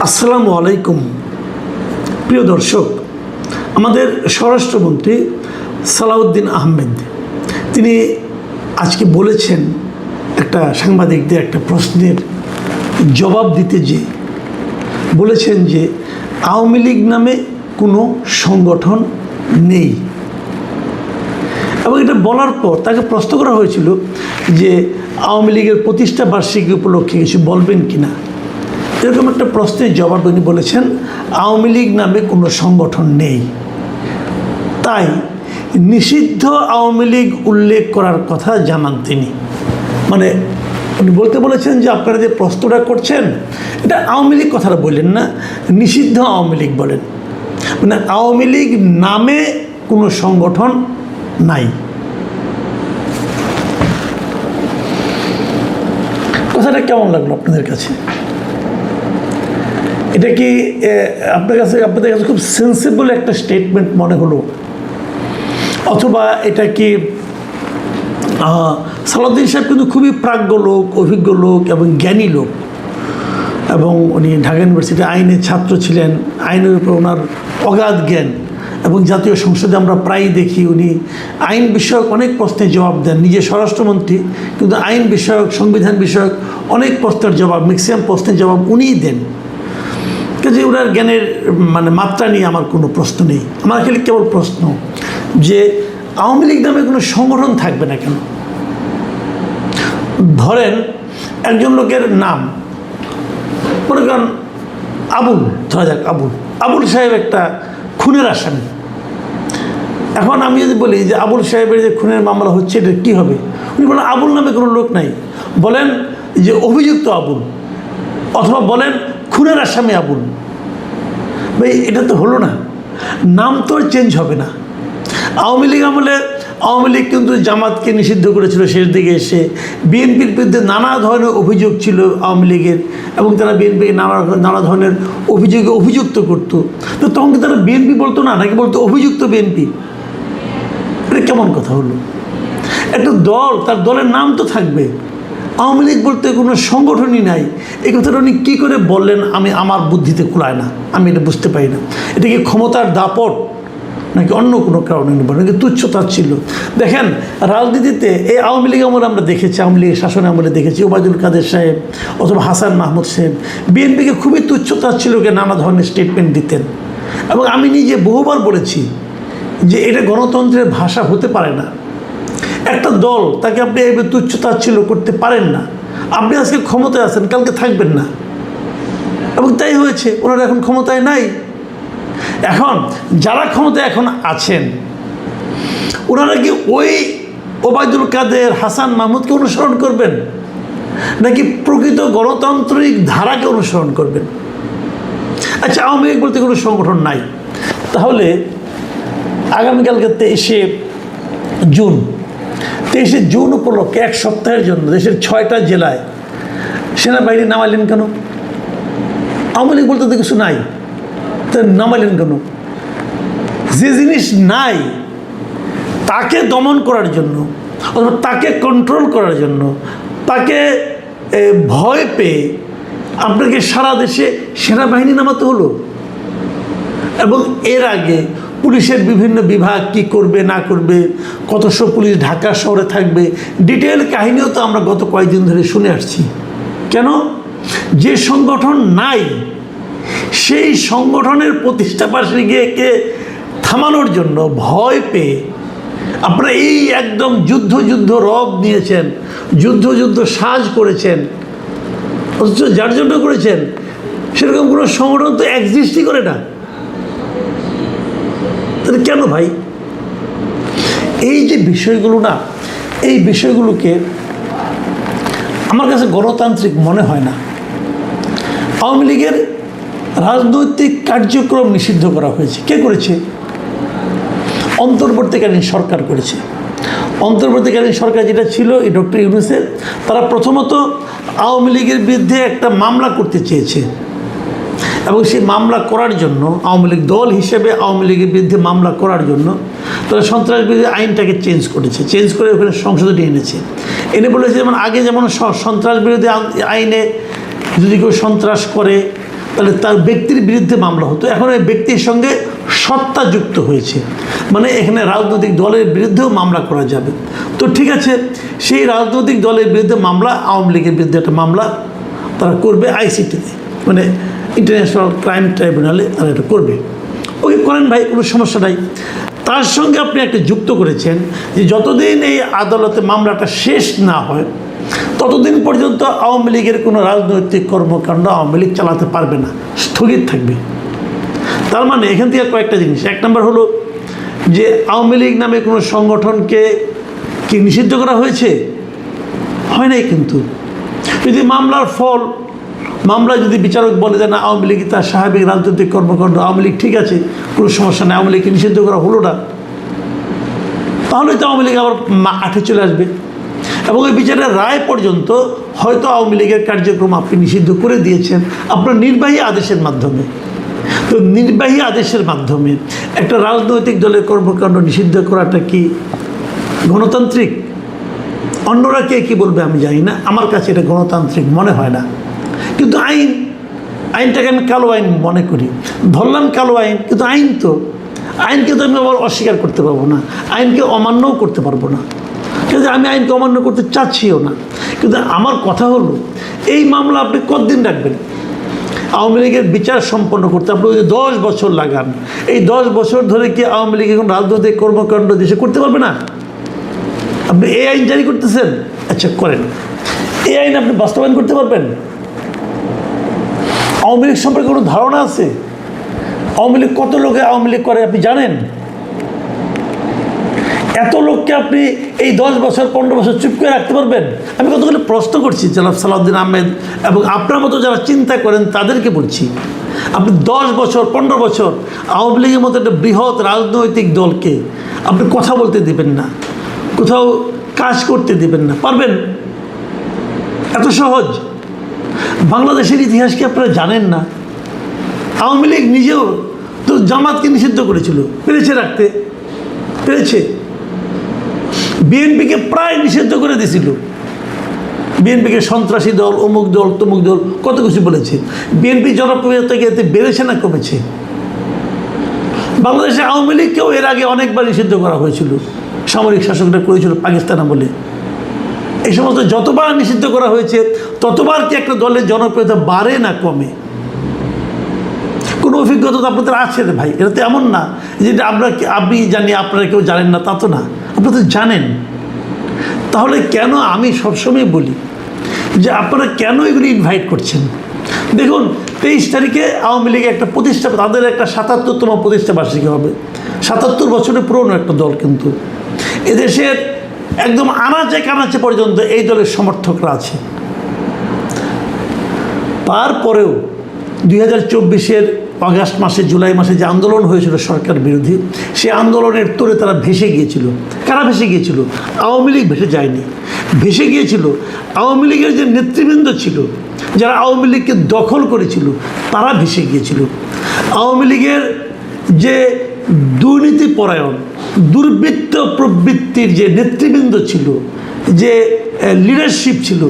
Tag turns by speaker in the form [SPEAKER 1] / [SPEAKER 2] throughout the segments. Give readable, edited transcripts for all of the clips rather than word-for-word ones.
[SPEAKER 1] আসসালামু আলাইকুম প্রিয় দর্শক, আমাদের স্বরাষ্ট্রমন্ত্রী সালাউদ্দিন আহমেদ তিনি আজকে বলেছেন একটা সাংবাদিকদের একটা প্রশ্নের জবাব দিতে যে বলেছেন যে আওয়ামী লীগ নামে কোনো সংগঠন নেই। এবং এটা বলার পর তাকে প্রশ্ন করা হয়েছিল যে আওয়ামী লীগের প্রতিষ্ঠা বার্ষিকী উপলক্ষে কিছু বলবেন কিনা। এরকম একটা প্রশ্নের জবাব উনি বলেছেন আওয়ামী লীগ নামে কোনো সংগঠন নেই, তাই নিষিদ্ধ আওয়ামী লীগ উল্লেখ করার কথা জানান তিনি। মানে উনি বলতে বলেছেন যে আপনারা যে প্রশ্নটা করছেন এটা আওয়ামী লীগ কথাটা বললেন না, নিষিদ্ধ আওয়ামী লীগ বলেন। মানে আওয়ামী লীগ নামে কোনো সংগঠন নাই। কথাটা কেমন লাগলো আপনাদের কাছে? এটা কি আপনাদের কাছে খুব সেন্সিবল একটা স্টেটমেন্ট মনে হলো, অথবা এটা কি সালাউদ্দিন সাহেব কিন্তু খুবই প্রাজ্ঞ লোক, অভিজ্ঞ লোক এবং জ্ঞানী লোক, এবং উনি ঢাকা ইউনিভার্সিটি আইনের ছাত্র ছিলেন, আইনের উপর ওনার অগাধ জ্ঞান, এবং জাতীয় সংসদে আমরা প্রায়ই দেখি উনি আইন বিষয়ক অনেক প্রশ্নের জবাব দেন। নিজে স্বরাষ্ট্রমন্ত্রী কিন্তু আইন বিষয়ক, সংবিধান বিষয়ক অনেক প্রশ্নের জবাব, ম্যাক্সিমাম প্রশ্নের জবাব উনিই দেন। কাজে ওনার জ্ঞানের মাত্রা নিয়ে আমার কোনো প্রশ্ন নেই। আমার খালি কেবল প্রশ্ন যে আওয়ামী লীগ নামে কোনো সংগঠন থাকবে না কেন? ধরেন একজন লোকের নাম, মনে করেন আবুল, ধরা যাক আবুল সাহেব একটা খুনের আসামি। এখন আমি যদি বলি যে আবুল সাহেবের যে খুনের মামলা হচ্ছে এটা কী হবে, উনি বলেন আবুল নামে কোনো লোক নাই, বলেন যে অভিযুক্ত আবুল, অথবা বলেন খুনের আসামি আবুল। ভাই এটা তো হলো না, নাম তো আর চেঞ্জ হবে না। আওয়ামী লীগ আমলে আওয়ামী লীগ কিন্তু জামাতকে নিষিদ্ধ করেছিল শেষ দিকে এসে, বিএনপির বিরুদ্ধে নানা ধরনের অভিযোগ ছিল আওয়ামী লীগের, এবং তারা বিএনপিকে নানা ধরনের অভিযোগে অভিযুক্ত করতো। তো তখন কি তারা বিএনপি বলতো না, নাকি বলতো অভিযুক্ত বিএনপি? এটা কেমন কথা হলো? একটা দল, তার দলের নাম তো থাকবে। আওয়ামী লীগ বলতে কোনো সংগঠনই নাই, এই কথাটা উনি কী করে বললেন আমার বুদ্ধিতে কুলায় না, আমি এটা বুঝতে পারি না। এটা কি ক্ষমতার দাপট নাকি অন্য কোনো কারণে নাকি তুচ্ছতা ছিল? দেখেন রাজনীতিতে এই আওয়ামী লীগ আমলে আমরা দেখেছি, আওয়ামী লীগের শাসন আমলে দেখেছি ওবায়দুল কাদের সাহেব অথবা হাসান মাহমুদ সাহেব বিএনপিকে খুবই তুচ্ছতা ছিল, নানা ধরনের স্টেটমেন্ট দিতেন। এবং আমি নিজে বহুবার বলেছি যে এটা গণতন্ত্রের ভাষা হতে পারে না। একটা দল তাকে আপনি এই তুচ্ছতাচ্ছিল্য করতে পারেন না। আপনি আজকে ক্ষমতায় আছেন, কালকে থাকবেন না, এবং তাই হয়েছে। ওনারা এখন ক্ষমতায় নাই। এখন যারা ক্ষমতায় এখন আছেন ওনারা কি ওই ওবায়দুল কাদের, হাসান মাহমুদকে অনুসরণ করবেন, নাকি প্রকৃত গণতান্ত্রিক ধারাকে অনুসরণ করবেন? আচ্ছা, আওয়ামী লীগ বলতে কোনো সংগঠন নাই, তাহলে আগামীকালকে 23শে জুন উপলক্ষে এক সপ্তাহের জন্য দেশের 6টা জেলায় সেনাবাহিনী নামাইলেন কেন? আওয়ামী লীগ বলতে তো কিছু নাই, তা নামাইলেন কেন? যে জিনিস নাই তাকে দমন করার জন্য, অথবা তাকে কন্ট্রোল করার জন্য, তাকে ভয় পেয়ে আপনাকে সারা দেশে সেনাবাহিনী নামাতে হলো। এবং এর আগে পুলিশের বিভিন্ন বিভাগ কি করবে না করবে, কতশো পুলিশ ঢাকা শহরে থাকবে, ডিটেল কাহিনীও তো আমরা গত কয়েকদিন ধরে শুনে আসছি। কেন? যে সংগঠন নাই সেই সংগঠনের প্রতিষ্ঠা বার্ষিকীকে থামানোর জন্য ভয় পেয়ে আপনারা এই একদম যুদ্ধ রব নিয়েছেন, যুদ্ধ সাজ করেছেন, অথচ যার জন্য করেছেন সেরকম কোনো সংগঠন তো এক্সিস্টই করে না। কেন ভাই? এই যে বিষয়গুলো না, এই বিষয়গুলোকে আমার কাছে গণতান্ত্রিক মনে হয় না। আওয়ামী লীগের রাজনৈতিক কার্যক্রম নিষিদ্ধ করা হয়েছে। কে করেছে? অন্তর্বর্তীকালীন সরকার করেছে। অন্তর্বর্তীকালীন সরকার যেটা ছিল এই ডক্টর ইউনূসের, তারা প্রথমত আওয়ামী লীগের বিরুদ্ধে একটা মামলা করতে চেয়েছে, এবং সেই মামলা করার জন্য আওয়ামী লীগ দল হিসেবে আওয়ামী লীগের বিরুদ্ধে মামলা করার জন্য তারা সন্ত্রাস বিরোধী আইনটাকে চেঞ্জ করে ওখানে সংশোধনী এনেছে। এনে বলেছে যেমন আগে যেমন সন্ত্রাস বিরোধী আইনে যদি কেউ সন্ত্রাস করে তাহলে তার ব্যক্তির বিরুদ্ধে মামলা হতো। এখন এই ব্যক্তির সঙ্গে সত্তা যুক্ত হয়েছে, মানে এখানে রাজনৈতিক দলের বিরুদ্ধেও মামলা করা যাবে। তো ঠিক আছে, সেই রাজনৈতিক দলের বিরুদ্ধে মামলা, আওয়ামী লীগের বিরুদ্ধে একটা মামলা তারা করবে আইসিটিতে, মানে ইন্টারন্যাশনাল ক্রাইম ট্রাইব্যুনালে তারা এটা করবে। ওকে করেন ভাই, কোনো সমস্যা নাই। তার সঙ্গে আপনি একটা যুক্ত করেছেন যে যতদিন এই আদালতে মামলাটা শেষ না হয় ততদিন পর্যন্ত আওয়ামী লীগের কোনো রাজনৈতিক কর্মকাণ্ড আওয়ামী লীগ চালাতে পারবে না, স্থগিত থাকবে। তার মানে এখান থেকে কয়েকটা জিনিস। এক নম্বর হলো যে আওয়ামী লীগ নামে কোনো সংগঠনকে কি নিষিদ্ধ করা হয়েছে? হয় নাই। কিন্তু যদি মামলার ফল, মামলা যদি বিচারক বলে যে না আওয়ামী লীগ তার স্বাভাবিক রাজনৈতিক কর্মকাণ্ড, আওয়ামী লীগ ঠিক আছে, কোনো সমস্যা নেই, আওয়ামী লীগকে নিষিদ্ধ করা হলো না, তাহলে তো আওয়ামী লীগ আবার আঠে চলে আসবে এবং ওই বিচারের রায় পর্যন্ত হয়তো আওয়ামী লীগের কার্যক্রম আপনি নিষিদ্ধ করে দিয়েছেন আপনার নির্বাহী আদেশের মাধ্যমে। তো নির্বাহী আদেশের মাধ্যমে একটা রাজনৈতিক দলের কর্মকাণ্ড নিষিদ্ধ করাটা কি গণতান্ত্রিক? অন্যরা কে কী বলবে আমি জানি না, আমার কাছে এটা গণতান্ত্রিক মনে হয় না। কিন্তু আইনটাকে আমি কালো আইন মনে করি। ধরলাম কালো আইন, কিন্তু আইন তো, আইনকে তো আমি আবার অস্বীকার করতে পারবো না, আইনকে অমান্যও করতে পারবো না, কিন্তু আমি আইনকে অমান্য করতে চাচ্ছিও না। কিন্তু আমার কথা হলো এই মামলা আপনি কতদিন রাখবেন? আওয়ামী লীগের বিচার সম্পন্ন করতে আপনি যদি 10 বছর লাগান, এই 10 বছর ধরে কি আওয়ামী লীগ এখন রাজনৈতিক কর্মকাণ্ড দেশে করতে পারবে না? আপনি এই আইন জারি করতেছেন, আচ্ছা করেন, এই আইন আপনি বাস্তবায়ন করতে পারবেন? আওয়ামী লীগ সম্পর্কে কোনো ধারণা আছে? আওয়ামী লীগ কত লোকে আওয়ামী লীগ করে আপনি জানেন? এত লোককে আপনি এই 10 বছর 15 বছর চুপ করে রাখতে পারবেন? আমি কতগুলো প্রশ্ন করছি জনাব সালাউদ্দিন আহমেদ এবং আপনার মতো যারা চিন্তা করেন তাদেরকে বলছি, আপনি 10 বছর 15 বছর আওয়ামী লীগের মতো একটা বৃহৎ রাজনৈতিক দলকে আপনি কথা বলতে দেবেন না, কোথাও কাজ করতে দেবেন না, পারবেন? এত সহজ? বাংলাদেশের ইতিহাস কি আপনারা জানেন না? আওয়ামী লীগ নিজেও তো জামাতকে নিষিদ্ধ করেছিল, পেরেছে রাখতে, পেরেছে। বিএনপিকে প্রায় নিষিদ্ধ করে দিয়েছিল, বিএনপিকে সন্ত্রাসী দল, অমুক দল, তমুক দল, কত কিছু বলেছে। বিএনপি জনপ্রিয়তা এতে বেড়েছে না কমেছে? বাংলাদেশে আওয়ামী লীগকেও এর আগে অনেকবার নিষিদ্ধ করা হয়েছিল, সামরিক শাসকরা করেছিল পাকিস্তান বলে। এই সমস্ত যতবার নিষিদ্ধ করা হয়েছে ততবার কি একটা দলের জনপ্রিয়তা বাড়ে না কমে? কোনো অভিজ্ঞতা তো আপনাদের আছে রে ভাই, এটা তো এমন না যে আপনি জানি আপনারা কেউ জানেন না, তা তো না, আপনারা তো জানেন। তাহলে কেন আমি সবসময় বলি যে আপনারা কেন এগুলি ইনভাইট করছেন? দেখুন 23 তারিখে আওয়ামী লীগের একটা প্রতিষ্ঠা, তাদের একটা 77তম প্রতিষ্ঠা বার্ষিকী হবে। 77 বছরের পুরনো একটা দল, কিন্তু এদেশের একদম আনাচে কানাচে পর্যন্ত এই দলের সমর্থকরা আছে। তারপরেও 2024-এর আগস্ট মাসে, জুলাই মাসে যে আন্দোলন হয়েছিল সরকার বিরোধী, সেই আন্দোলনের তোরে তারা ভেসে গিয়েছিল। কারা ভেসে গিয়েছিল? আওয়ামী লীগ ভেসে যায়নি, ভেসে গিয়েছিল আওয়ামী লীগের যে নেতৃবৃন্দ ছিল, যারা আওয়ামী লীগকে দখল করেছিল, তারা ভেসে গিয়েছিল। আওয়ামী লীগের যে দুর্নীতিপরায়ণ, দুর্বৃত্ত প্রবৃত্তির যে নেতৃবৃন্দ ছিল, যে লিডারশিপ ছিল,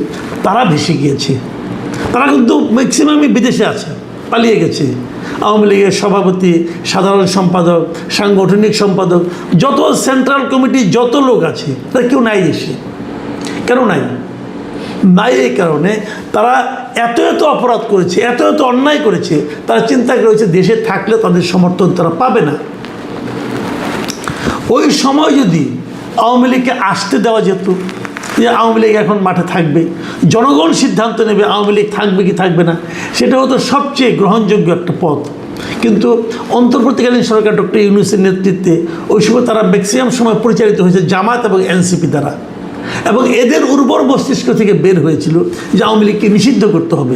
[SPEAKER 1] তারা ভেসে গিয়েছে। তারা কিন্তু ম্যাক্সিমামই বিদেশে আছে, পালিয়ে গেছে। আওয়ামী লীগের সভাপতি, সাধারণ সম্পাদক, সাংগঠনিক সম্পাদক, যত সেন্ট্রাল কমিটি যত লোক আছে, তারা কেউ নাই দেশে। কেন নাই? নাই এই কারণে তারা এত এত অপরাধ করেছে, এত এত অন্যায় করেছে, তারা চিন্তা করেছে দেশে থাকলে তাদের সমর্থন তারা পাবে না। ওই সময় যদি আওয়ামী লীগকে আসতে দেওয়া যেত যে আওয়ামী লীগ এখন মাঠে থাকবে, জনগণ সিদ্ধান্ত নেবে আওয়ামী লীগ থাকবে কি থাকবে না, সেটা হতো সবচেয়ে গ্রহণযোগ্য একটা পথ। কিন্তু অন্তর্বর্তীকালীন সরকার ডক্টর ইউনূসের নেতৃত্বে ওই সময় তারা ম্যাক্সিমাম সময় পরিচালিত হয়েছে জামাত এবং এনসিপি দ্বারা, এবং এদের উর্বর মস্তিষ্ক থেকে বের হয়েছিল যে আওয়ামী লীগকে নিষিদ্ধ করতে হবে।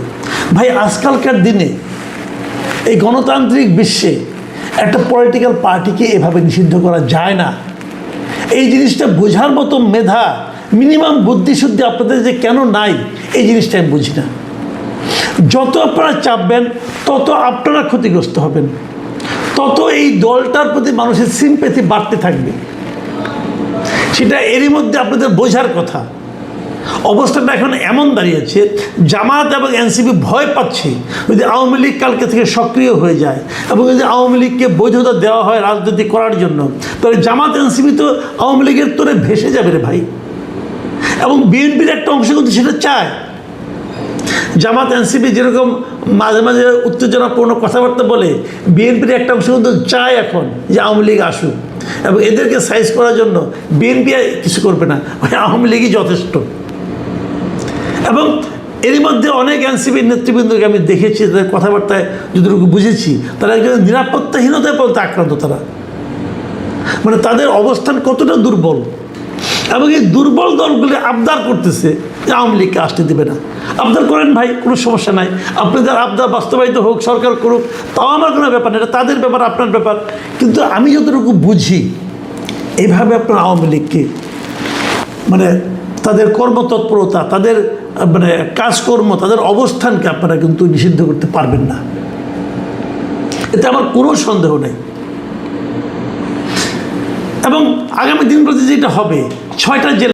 [SPEAKER 1] ভাই, আজকালকার দিনে এই গণতান্ত্রিক বিশ্বে একটা পলিটিক্যাল পার্টিকে এভাবে নিষিদ্ধ করা যায় না। এই জিনিসটা বোঝার মতো মেধা, মিনিমাম বুদ্ধিশুদ্ধি আপনাদের যে কেন নাই, এই জিনিসটা আমি বুঝি না। যত আপনারা চাপবেন তত আপনারা ক্ষতিগ্রস্ত হবেন, তত এই দলটার প্রতি মানুষের সিম্প্যাথি বাড়তে থাকবে। সেটা এরই মধ্যে আপনাদের বোঝার কথা। অবস্থাটা এখন এমন দাঁড়িয়েছে, জামাত এবং এনসিপি ভয় পাচ্ছে যদি আওয়ামী লীগ কালকে থেকে সক্রিয় হয়ে যায় এবং যদি আওয়ামী লীগকে বৈধতা দেওয়া হয় রাজনীতি করার জন্য, তাহলে জামাত এনসিপি তো আওয়ামী লীগের তোরে ভেসে যাবে রে ভাই। এবং বিএনপির একটা অংশ কিন্তু সেটা চায়। জামাত এনসিপি যেরকম মাঝে মাঝে উত্তেজনাপূর্ণ কথাবার্তা বলে, বিএনপির একটা অংশ কিন্তু চায় এখন যে আওয়ামী লীগ আসুক, এবং এদেরকে সাইজ করার জন্য বিএনপি কিছু করবে না, ওই আওয়ামী লীগই যথেষ্ট। এবং এরই মধ্যে অনেক এনসিপির নেতৃবৃন্দকে আমি দেখেছি, তাদের কথাবার্তায় যতটুকু বুঝেছি, তারা একজন নিরাপত্তাহীনতায় পর্যন্ত আক্রান্ত। তারা মানে তাদের অবস্থান কতটা দুর্বল, এবং এই দুর্বল দলগুলি আবদার করতেছে যে আওয়ামী লীগকে আসতে দেবে না। আবদার করেন ভাই, কোনো সমস্যা নাই, আপনাদের আবদার বাস্তবায়িত হোক, সরকার করুক, তাও আমার কোনো ব্যাপার না, এটা তাদের ব্যাপার, আপনার ব্যাপার। কিন্তু আমি যতটুকু বুঝি, এইভাবে আপনার আওয়ামী লীগকে মানে তাদের কর্মতৎপরতা, তাদের মানে কাজকর্ম, তাদের অবস্থানকে আপনারা কিন্তু নিষিদ্ধ করতে পারবেন না, এতে আমার কোনো সন্দেহ নেই। এবং আগামী দিনগুলোতে যেটা হবে, 6টা জেলা